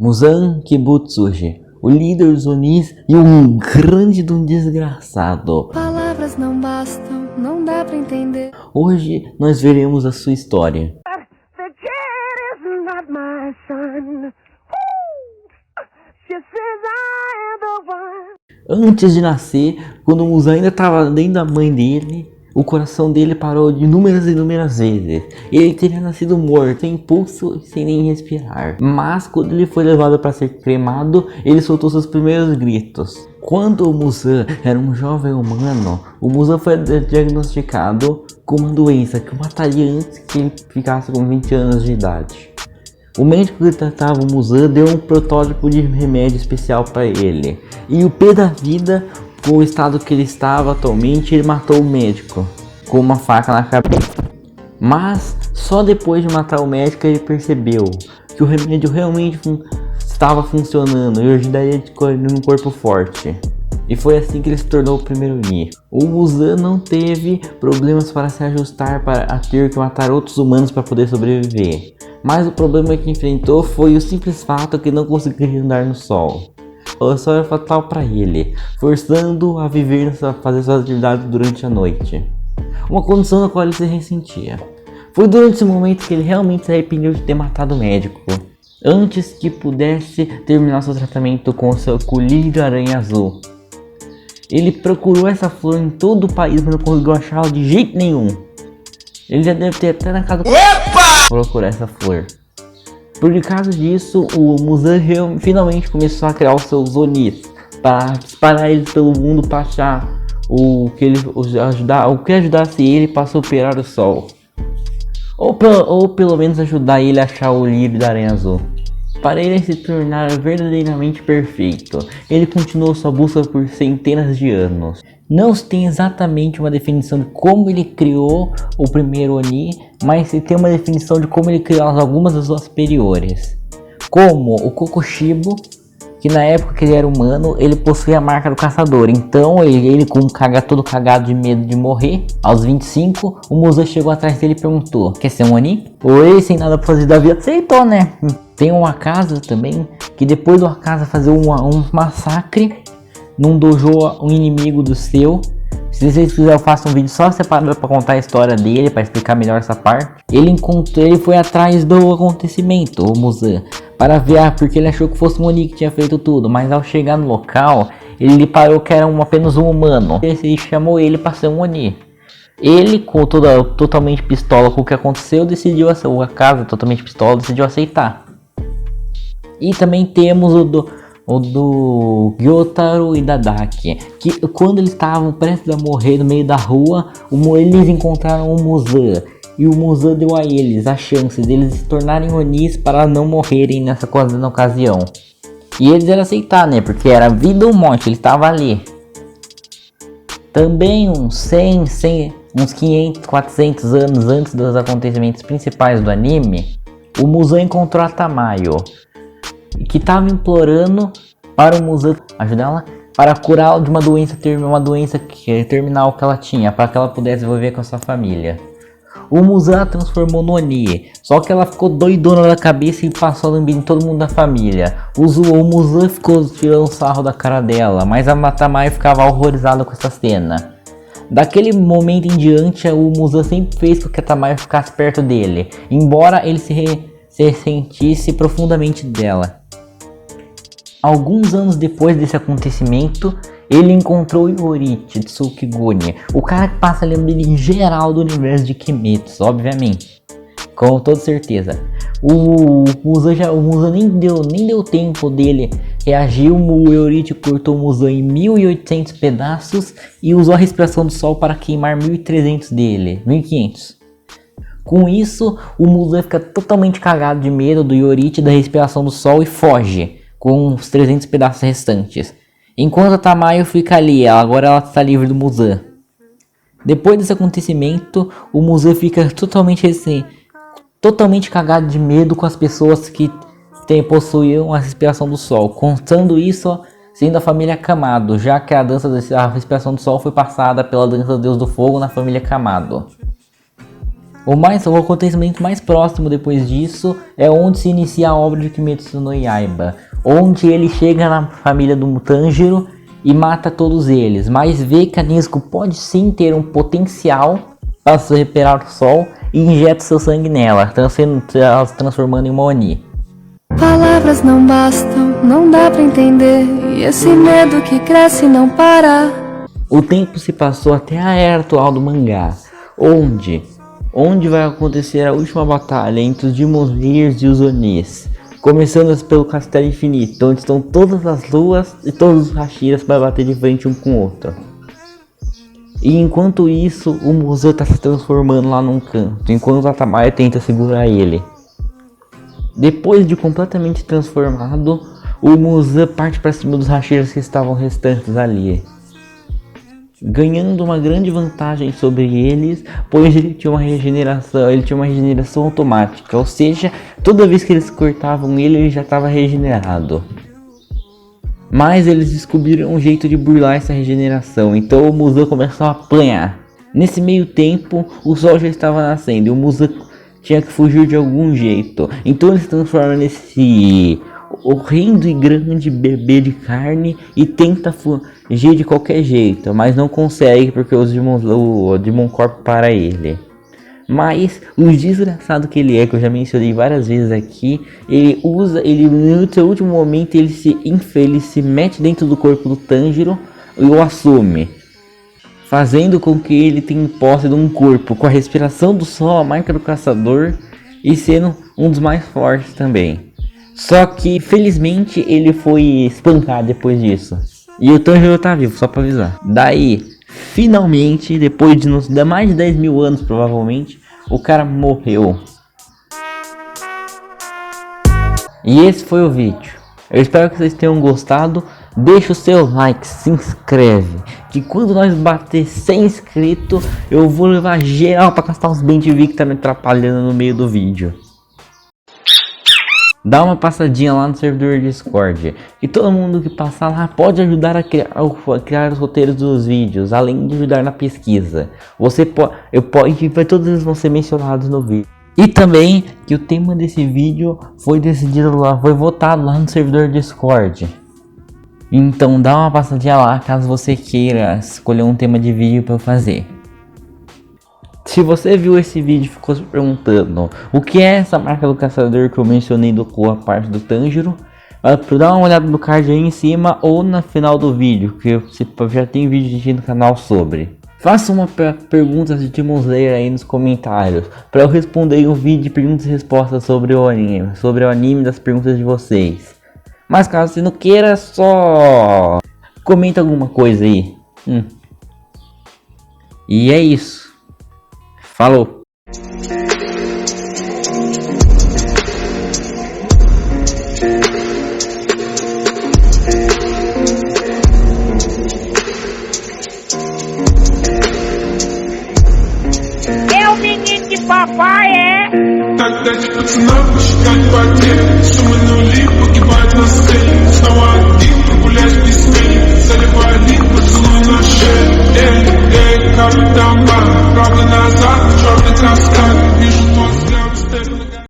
Muzan Kibutsuji, o líder dos Onis e um grande de um desgraçado. Palavras não bastam, não dá pra entender. Hoje nós veremos a sua história. The kid is not my son. She says I am the one. Antes de nascer, quando o Muzan ainda estava dentro da mãe dele, o coração dele parou de inúmeras vezes. Ele teria nascido morto, sem pulso e sem nem respirar. Mas quando ele foi levado para ser cremado, ele soltou seus primeiros gritos. Quando o Muzan era um jovem humano, o Muzan foi diagnosticado com uma doença que o mataria antes que ele ficasse com 20 anos de idade. O médico que tratava o Muzan deu um protótipo de remédio especial para ele. E o pé da vida, com o estado que ele estava atualmente, ele matou o médico com uma faca na cabeça. Mas só depois de matar o médico ele percebeu que o remédio realmente estava funcionando e ajudaria ele num corpo forte. E foi assim que ele se tornou o primeiro Oni. O Muzan não teve problemas para se ajustar a ter que matar outros humanos para poder sobreviver. Mas o problema que enfrentou foi o simples fato que não conseguiria andar no sol. O sol era fatal para ele, forçando-o a viver, fazer suas atividades durante a noite. Uma condição na qual ele se ressentia. Foi durante esse momento que ele realmente se arrependeu de ter matado o médico, antes que pudesse terminar seu tratamento com o seu colírio de aranha azul. Ele procurou essa flor em todo o país, mas não conseguiu achá-la de jeito nenhum. Ele já deve ter até na casa procurar essa flor. Por causa disso, o Muzan finalmente começou a criar os seus Onis para disparar eles pelo mundo para achar o que ajudasse ele para superar o sol. Ou pelo menos ajudar ele a achar o livro da aranha azul. Para ele se tornar verdadeiramente perfeito, ele continuou sua busca por centenas de anos. Não se tem exatamente uma definição de como ele criou o primeiro Oni, mas se tem uma definição de como ele criou algumas das suas superiores. Como o Kokushibo, que na época que ele era humano, ele possuía a marca do caçador. Então ele todo cagado de medo de morrer, aos 25, o Muzan chegou atrás dele e perguntou: quer ser um Oni? Ou ele, sem nada pra fazer da vida, aceitou, né? Tem uma casa também, que depois do casa fazer um massacre num dojo, um inimigo do seu. Se vocês quiserem, eu faço um vídeo só separado para contar a história dele, para explicar melhor essa parte. Ele foi atrás do acontecimento, o Muzan, para ver, porque ele achou que fosse um Oni que tinha feito tudo. Mas ao chegar no local, ele parou que era apenas um humano. Ele chamou ele para ser um Oni. Ele, totalmente pistola com o que aconteceu, decidiu a casa totalmente pistola, decidiu aceitar. E também temos o do Gyotaro e Dadaki, que quando eles estavam prestes a morrer no meio da rua, eles encontraram o Muzan. E o Muzan deu a eles a chance deles se tornarem Onis para não morrerem nessa ocasião. E eles eram aceitar, né? Porque era vida ou morte, ele estava ali. Também uns 500, 400 anos antes dos acontecimentos principais do anime, o Muzan encontrou a Tamayo, que estava implorando para o Muzan ajudar ela para curá-la de uma doença terminal que ela tinha, para que ela pudesse viver com a sua família. O Muzan a transformou no Oni, só que ela ficou doidona da cabeça e passou a lambir em todo mundo da família. O Muzan ficou tirando sarro da cara dela, mas a Matamayo ficava horrorizada com essa cena. Daquele momento em diante, o Muzan sempre fez com que a Tamayo ficasse perto dele, embora ele se ressentisse profundamente dela. Alguns anos depois desse acontecimento, ele encontrou Yorichi Tsukiguni, o cara que passa lembrando em geral do universo de Kimetsu, obviamente, com toda certeza. O Muzan nem deu tempo dele reagir. O Yorichi cortou o Muzan em 1800 pedaços e usou a respiração do sol para queimar 1300 dele, 1500. Com isso, o Muzan fica totalmente cagado de medo do Yorichi, da respiração do sol, e foge com os 300 pedaços restantes. Enquanto a Tamayo fica ali, agora ela está livre do Muzan. Depois desse acontecimento, o Muzan fica totalmente cagado de medo com as pessoas que possuíam a respiração do sol, contando isso sendo a família Kamado, já que a respiração do sol foi passada pela dança do Deus do Fogo na família Kamado. O acontecimento mais próximo depois disso é onde se inicia a obra de Kimetsu no Yaiba, onde ele chega na família do Tanjiro e mata todos eles, mas vê que a Nezuko pode sim ter um potencial para se recuperar o sol e injeta seu sangue nela, se transformando em uma Oni. Palavras não bastam, não dá pra entender. E esse medo que cresce e não para. O tempo se passou até a era atual do mangá, onde vai acontecer a última batalha entre os Demon Slayers e os Onis, começando pelo Castelo Infinito, onde estão todas as luas e todos os Hashiras para bater de frente um com o outro. E enquanto isso, o Muzan está se transformando lá num canto, enquanto a Tamaya tenta segurar ele. Depois de completamente transformado, o Muzan parte para cima dos Hashiras que estavam restantes ali, ganhando uma grande vantagem sobre eles, pois ele tinha uma regeneração automática, ou seja, toda vez que eles cortavam ele já estava regenerado. Mas eles descobriram um jeito de burlar essa regeneração, então o Muzan começou a apanhar. Nesse meio tempo, o sol já estava nascendo e o Muzan tinha que fugir de algum jeito, então ele se transforma nesse horrendo e grande bebê de carne e tenta fugir de qualquer jeito, mas não consegue porque o Demon Corp para ele. Mas o desgraçado que ele é, que eu já mencionei várias vezes aqui, ele no seu último momento ele se mete dentro do corpo do Tanjiro e o assume, fazendo com que ele tenha posse de um corpo com a respiração do sol, a marca do caçador e sendo um dos mais fortes também. Só que felizmente ele foi espancado depois disso. E o Tanjiro tá vivo, só pra avisar. Daí, finalmente, depois de mais de 10 mil anos provavelmente, o cara morreu. E esse foi o vídeo. Eu espero que vocês tenham gostado. Deixa o seu like, se inscreve. Que quando nós bater 100 inscritos, eu vou levar geral pra castar os Ben TV que tá me atrapalhando no meio do vídeo. Dá uma passadinha lá no servidor Discord, e todo mundo que passar lá pode ajudar a criar os roteiros dos vídeos, além de ajudar na pesquisa. Todos eles vão ser mencionados no vídeo. E também que o tema desse vídeo foi decidido lá, foi votado lá no servidor Discord. Então dá uma passadinha lá caso você queira escolher um tema de vídeo para eu fazer. Se você viu esse vídeo e ficou se perguntando o que é essa marca do caçador que eu mencionei com a parte do Tanjiro, dá uma olhada no card aí em cima ou no final do vídeo, que já tem vídeo no canal sobre. Faça uma pergunta de Demon Slayer aí nos comentários, para eu responder um vídeo de perguntas e respostas sobre o anime das perguntas de vocês. Mas caso você não queira, só comenta alguma coisa aí. E é isso. Falou! É o menino de papai, é? Tá tipo, se não buscar bater, chama no limpo que vai nascer.